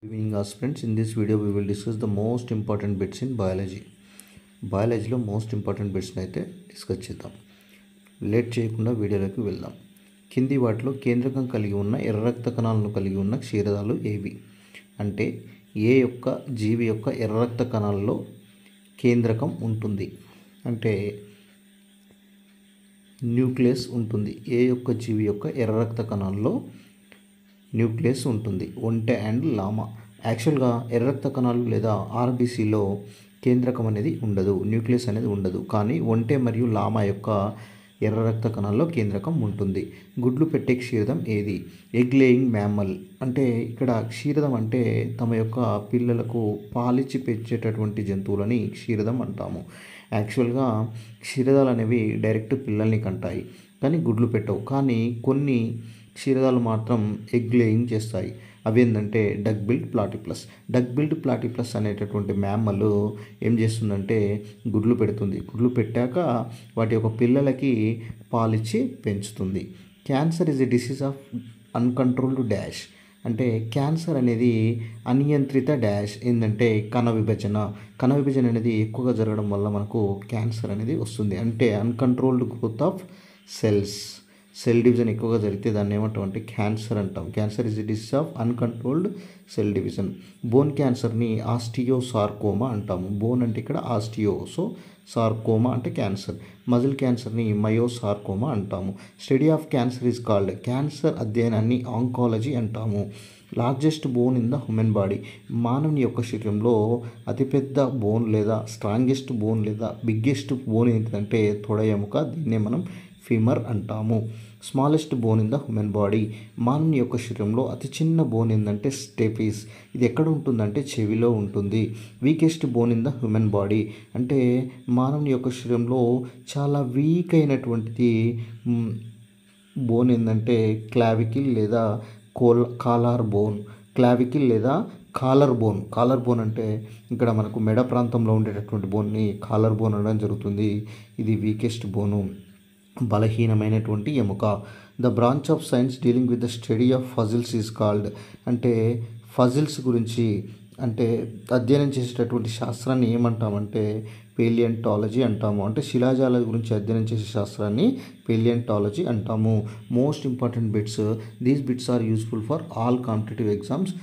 Good evening aspirants. In this video we will discuss the most important bits in biology. బయాలజీలో most important బిట్స్ని అయితే discuss చేద్దాం. Late చేయకుండా వీడియోలోకి వెళ్దాం. కింది వాటిలో కేంద్రకం కలిగి ఉన్న ఎర్ర రక్త కణాలను కలిగి ఉన్న క్షీరదాలు ఏవి? అంటే ఏ యొక్క జీవి యొక్క ఎర్ర రక్త కణాలలో కేంద్రకం ఉంటుంది? అంటే న్యూక్లియస్ ఉంటుంది. ఏ యొక్క జీవి యొక్క ఎర్ర రక్త కణాల్లో న్యూక్లియస్ ఉంటుంది? ఒంటె అండ్ లామా. యాక్చువల్గా ఎర్ర రక్త కణాలు లేదా ఆర్బీసీలో కేంద్రకం అనేది ఉండదు, న్యూక్లియస్ అనేది ఉండదు. కానీ ఒంటె మరియు లామా యొక్క ఎర్ర రక్త కణాల్లో కేంద్రకం ఉంటుంది. గుడ్లు పెట్టే క్షీరదం ఏది? Egg laying mammal. అంటే ఇక్కడ క్షీరదం అంటే తమ యొక్క పిల్లలకు పాలిచ్చి పెంచేటటువంటి జంతువులని క్షీరదం అంటాము. యాక్చువల్గా క్షీరదాలు అనేవి డైరెక్ట్ పిల్లల్ని కంటాయి కానీ గుడ్లు పెట్టవు. కానీ కొన్ని క్షీరదాలు మాత్రం ఎగ్ లేయింగ్ చేస్తాయి. అవి ఏంటంటే డక్ బిల్డ్ ప్లాటిప్లస్. డక్ బిల్డ్ ప్లాటిప్లస్ అనేటటువంటి మ్యామ్మల్ ఏం చేస్తుందంటే గుడ్లు పెడుతుంది. గుడ్లు పెట్టాక వాటి యొక్క పిల్లలకి పాలిచ్చి పెంచుతుంది. Cancer is a disease of uncontrolled dash. అంటే క్యాన్సర్ అనేది అనియంత్రిత డాష్ ఏంటంటే కణ విభజన అనేది ఎక్కువగా జరగడం వల్ల మనకు క్యాన్సర్ అనేది వస్తుంది. అంటే uncontrolled growth of cell division ఎక్కువగా జరిగితే దాన్ని ఏమంటాం అంటే క్యాన్సర్ అంటాం. Cancer is the disease of uncontrolled cell division. Bone క్యాన్సర్ని ఆస్టియోసార్కోమా అంటాము. బోన్ అంటే ఇక్కడ ఆస్టియో, సో సార్కోమా అంటే క్యాన్సర్. మజిల్ క్యాన్సర్ని మయోసార్కోమా అంటాము. Study of cancer is called. Cancer అధ్యయనాన్ని ఆంకాలజీ అంటాము. Largest bone in the human body. మానవుని యొక్క శరీరంలో అతిపెద్ద బోన్ లేదా స్ట్రాంగెస్ట్ బోన్ లేదా బిగ్గెస్ట్ బోన్ ఏంటంటే తొడ ఎముక. దీన్నే మనం ఫీమర్ అంటాము. Smallest bone in the human body. మానవుని యొక్క శరీరంలో అతి చిన్న బోన్ ఏంటంటే స్టెపిస్. ఇది ఎక్కడ ఉంటుందంటే చెవిలో ఉంటుంది. Weakest bone in the human body. అంటే మానవుని యొక్క శరీరంలో చాలా వీక్ అయినటువంటిది బోన్ ఏంటంటే క్లావికిల్ లేదా కాలర్ బోన్. క్లావికిల్ లేదా కాలర్ బోన్ అంటే ఇక్కడ మనకు మెడ ప్రాంతంలో ఉండేటటువంటి బోన్ని కాలర్ బోన్ అనడం జరుగుతుంది. ఇది వీకెస్ట్ బోను, బలహీనమైనటువంటి ఎముక. The branch of science dealing with the study of puzzles is called. అంటే ఫజిల్స్ గురించి అంటే అధ్యయనం చేసేటటువంటి శాస్త్రాన్ని ఏమంటామంటే పేలియంటాలజీ అంటాము. అంటే శిలాజాల గురించి అధ్యయనం చేసే శాస్త్రాన్ని పేలియంటాలజీ అంటాము. Most important bits. These bits are useful for all competitive exams.